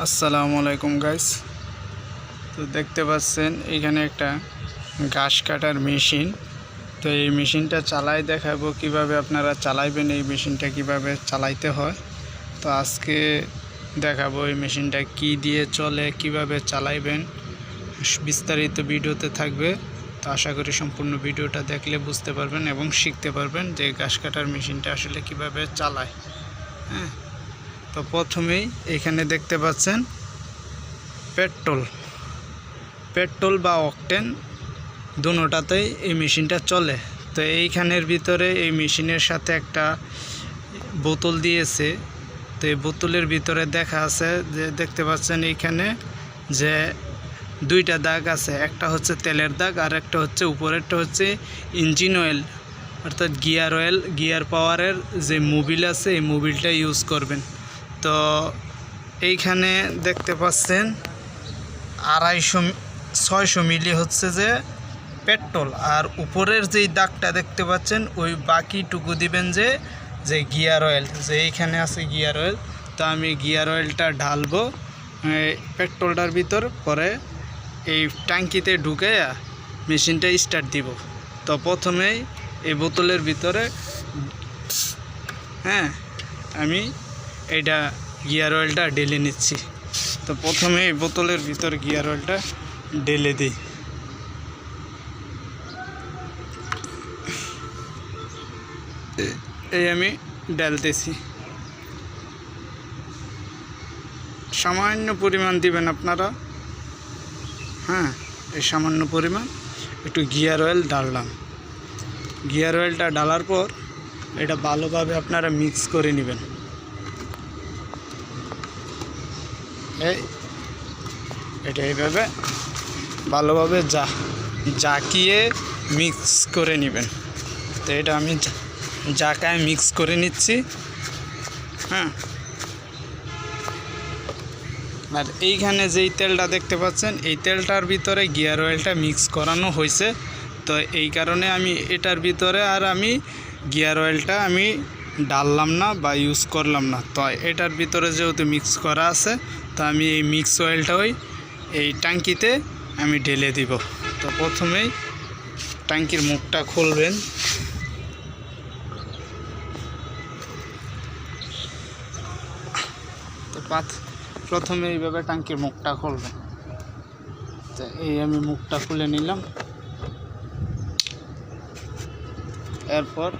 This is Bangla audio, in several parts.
আসসালামু আলাইকুম গাইস। তো দেখতে পাচ্ছেন এখানে একটা ঘাস কাটার মেশিন। তো এই মেশিনটা চালাই দেখাবো কিভাবে আপনারা চালাইবেন, এই মেশিনটা কিভাবে চালাইতে হয়। তো আজকে দেখাবো এই মেশিনটা কি দিয়ে চলে, কিভাবে চালাইবেন, বিস্তারিত ভিডিওতে থাকবে। তো আশা করি সম্পূর্ণ ভিডিওটা দেখলে বুঝতে পারবেন এবং শিখতে পারবেন যে ঘাস কাটার মেশিনটা আসলে কিভাবে চালায়। হ্যাঁ, তো প্রথমেই এখানে দেখতে পাচ্ছেন পেট্রোল বা অকটেন দুটোটাতেই এই মেশিনটা চলে। তো এইখানের ভিতরে এই মেশিনের সাথে একটা বোতল দিয়েছে। তো এই বোতলের ভিতরে দেখা আছে যে দেখতে পাচ্ছেন এইখানে যে দুইটা দাগ আছে, একটা হচ্ছে তেলের দাগ আর একটা হচ্ছে উপরেরটা হচ্ছে ইঞ্জিন অয়েল, অর্থাৎ গিয়ার পাওয়ারের যে মোবিল আছে এই মোবিলটা ইউজ করবেন। তো এইখানে দেখতে পাচ্ছেন 600 মিলি হচ্ছে যে পেট্রোল, আর উপরের যেই দাগটা দেখতে পাচ্ছেন ওই বাকিটুকু দিবেন যে গিয়ার অয়েল, যে এইখানে আছে গিয়ার অয়েল। তো আমি গিয়ার অয়েলটা ঢালবো পেট্রোলটার ভিতর, পরে এই ট্যাঙ্কিতে ঢুকে মেশিনটা স্টার্ট দিব। তো প্রথমেই এই বোতলের ভিতরে আমি এইটা গিয়ার অয়েলটা ঢেলে নিচ্ছি। তো প্রথমে এই বোতলের ভিতর গিয়ার অয়েলটা ঢেলে দিই। এই আমি ঢালতেছি, সামান্য পরিমাণ দিবেন আপনারা। এই সামান্য পরিমাণ একটু গিয়ার অয়েল ঢাললাম। গিয়ার অয়েলটা ঢালার পর এটা ভালোভাবে আপনারা মিক্স করে নেবেন। এটা এইভাবে ভালোভাবে জাকিয়ে মিক্স করে নেবেন। তো এটা আমি জাকায় মিক্স করে নিচ্ছি। আর এইখানে যেই তেলটা দেখতে পাচ্ছেন এই তেলটার ভিতরে গিয়ার অয়েলটা মিক্স করানো হয়েছে। তো এই কারণে আমি এটার ভিতরে আর আমি গিয়ার অয়েলটা আমি ডাললাম না বা ইউজ করলাম না। তো এটার ভিতরে যেহেতু মিক্স করা আছে, তো আমি এই মিক্স অয়েলটা এই ট্যাঙ্কিতে আমি ঢেলে দিব। তো প্রথমেই ট্যাঙ্কির মুখটা খুলবেন। তো প্রথমে এইভাবে ট্যাঙ্কির মুখটা খুলবেন। তো এই আমি মুখটা খুলে নিলাম। এরপর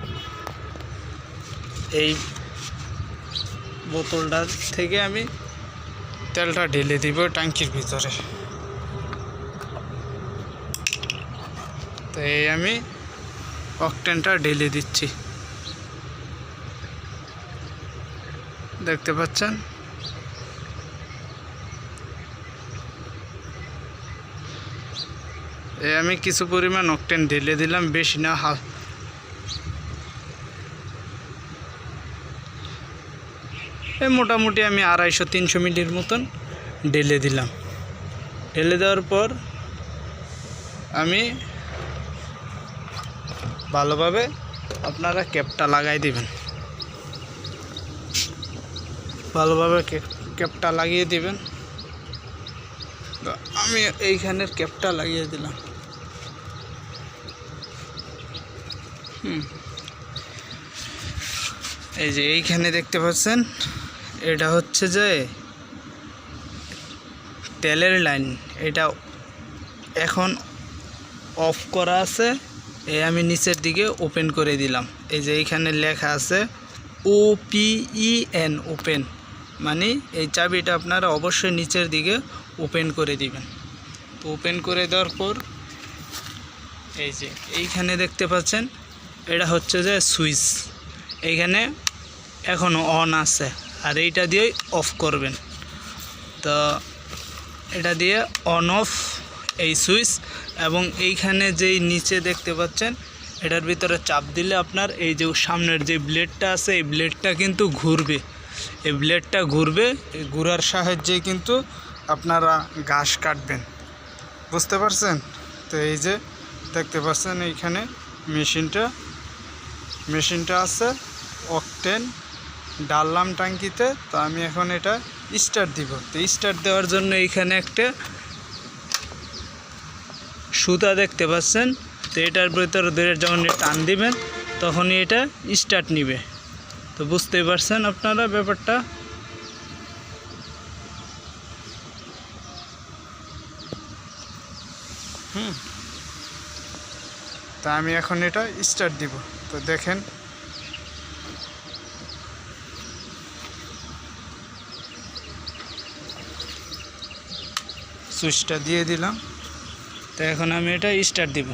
এই বোতলটা থেকে আমি তেলটা ঢেলে দিব ট্যাঙ্কির ভিতরে। তো এই আমি অকটেনটা ঢেলে দিচ্ছি, দেখতে পাচ্ছেন। আমি কিছু পরিমাণ অকটেন ঢেলে দিলাম, বেশি না, মোটামুটি আমি 250-300 মিলির মতন ঢেলে দিলাম। ঢেলে দেওয়ার পর আমি ভালোভাবে আপনারা ক্যাপটা লাগাই দিবেন। ভালোভাবে ক্যাপটা লাগিয়ে দিবেন। তো আমি এইখানের ক্যাপটা লাগিয়ে দিলাম। এই যে এইখানে দেখতে পাচ্ছেন এটা হচ্ছে যে তেলের লাইন, এটা এখন অফ করা আছে। এই আমি নিচের দিকে ওপেন করে দিলাম। এই যে এইখানে লেখা আছে OPEN, ওপেন, মানে এই চাবিটা আপনারা অবশ্যই নিচের দিকে ওপেন করে দিবেন। তো ওপেন করে দেওয়ার পর এই যে এইখানে দেখতে পাচ্ছেন এটা হচ্ছে যে সুইচ, এইখানে এখনও অন আছে, আর এইটা দিয়েই অফ করবেন। তো এটা দিয়ে অন অফ এই সুইচ, এবং এইখানে যেই নিচে দেখতে পাচ্ছেন এটার ভিতরে চাপ দিলে আপনার এই যে সামনের যে ব্লেডটা আছে এই ব্লেডটা কিন্তু ঘুরবে। এই ব্লেডটা ঘুরবে, এই ঘুরার সাহায্যে কিন্তু আপনারা ঘাস কাটবেন, বুঝতে পারছেন। তো এই যে দেখতে পাচ্ছেন এইখানে মেশিনটা আছে, অকটেন ডাললাম ট্যাঙ্কিতে। তো আমি এখন এটা স্টার্ট দিব। তো স্টার্ট দেওয়ার জন্য এইখানে একটা সুতা দেখতে পাচ্ছেন। তো এটার ভিতরে ধরে যখন টান দিবেন তখনই এটা স্টার্ট নিবে। তো বুঝতেই পারছেন আপনারা ব্যাপারটা। তা আমি এখন এটা স্টার্ট দিব। তো দেখেন সুইচটা দিয়ে দিলাম। তো এখন আমি এটা স্টার্ট দিব।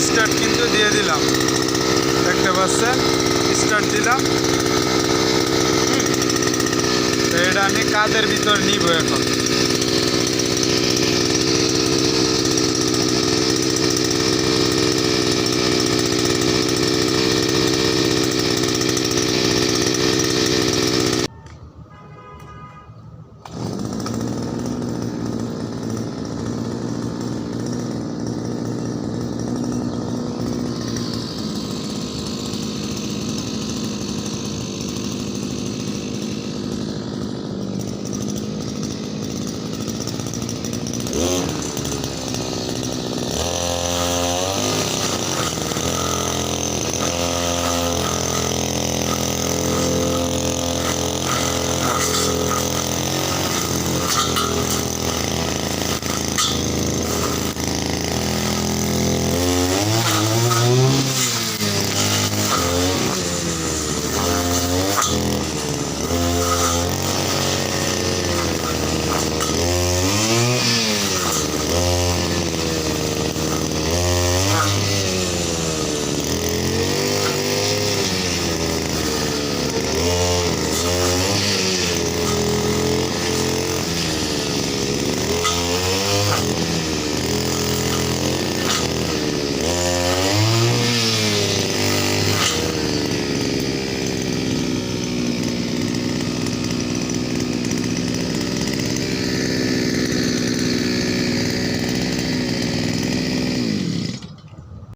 স্টার্ট কিন্তু দিয়ে দিলাম, দেখতে পাচ্ছেন স্টার্ট দিলাম। তো এটা আমি কাদের ভিতর নিব এখন।